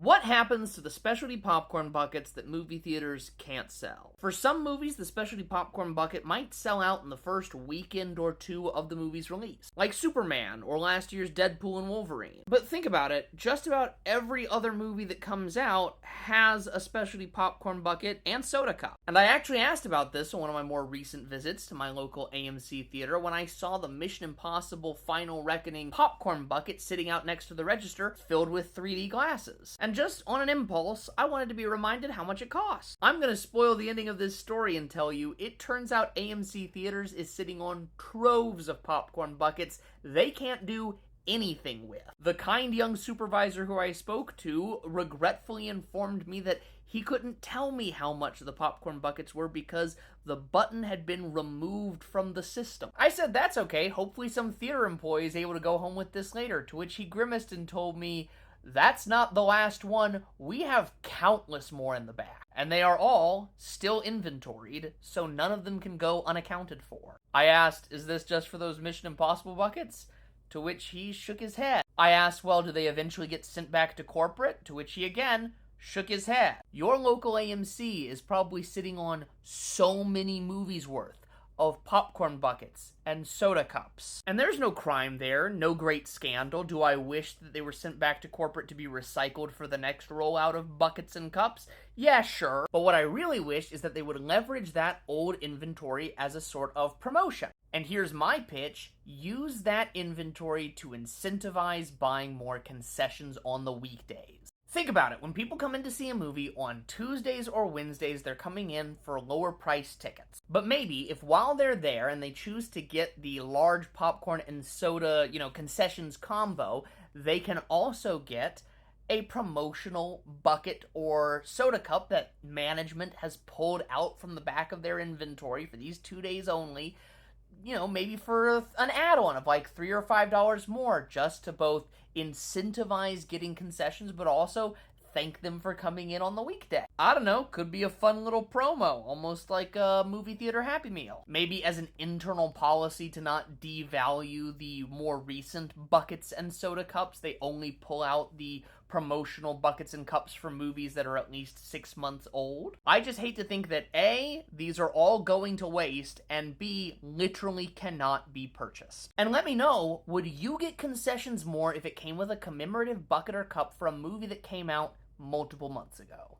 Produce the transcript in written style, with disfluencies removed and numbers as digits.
What happens to the specialty popcorn buckets that movie theaters can't sell? For some movies, the specialty popcorn bucket might sell out in the first weekend or two of the movie's release, like Superman or last year's Deadpool and Wolverine. But think about it, just about every other movie that comes out has a specialty popcorn bucket and soda cup. And I actually asked about this on one of my more recent visits to my local AMC theater when I saw the Mission Impossible Final Reckoning popcorn bucket sitting out next to the register filled with 3D glasses. And just on an impulse, I wanted to be reminded how much it costs. I'm gonna spoil the ending of this story and tell you, it turns out AMC Theaters is sitting on troves of popcorn buckets they can't do anything with. The kind young supervisor who I spoke to regretfully informed me that he couldn't tell me how much the popcorn buckets were because the button had been removed from the system. I said, that's okay, hopefully some theater employee is able to go home with this later, to which he grimaced and told me, that's not the last one, we have countless more in the back. And they are all still inventoried, so none of them can go unaccounted for. I asked, is this just for those Mission Impossible buckets? To which he shook his head. I asked, well, do they eventually get sent back to corporate? To which he again shook his head. Your local AMC is probably sitting on so many movies worth of popcorn buckets and soda cups. And there's no crime there, no great scandal. Do I wish that they were sent back to corporate to be recycled for the next rollout of buckets and cups? Yeah, sure. But what I really wish is that they would leverage that old inventory as a sort of promotion. And here's my pitch, use that inventory to incentivize buying more concessions on the weekdays. Think about it, when people come in to see a movie on Tuesdays or Wednesdays, they're coming in for lower price tickets. But maybe if while they're there and they choose to get the large popcorn and soda, concessions combo, they can also get a promotional bucket or soda cup that management has pulled out from the back of their inventory for these 2 days only, maybe for an add-on of like $3 or $5 more, just to both incentivize getting concessions, but also thank them for coming in on the weekday. I don't know, could be a fun little promo, almost like a movie theater Happy Meal. Maybe as an internal policy to not devalue the more recent buckets and soda cups, they only pull out the promotional buckets and cups for movies that are at least 6 months old. I just hate to think that A, these are all going to waste, and B, literally cannot be purchased. And let me know, would you get concessions more if it came with a commemorative bucket or cup for a movie that came out multiple months ago?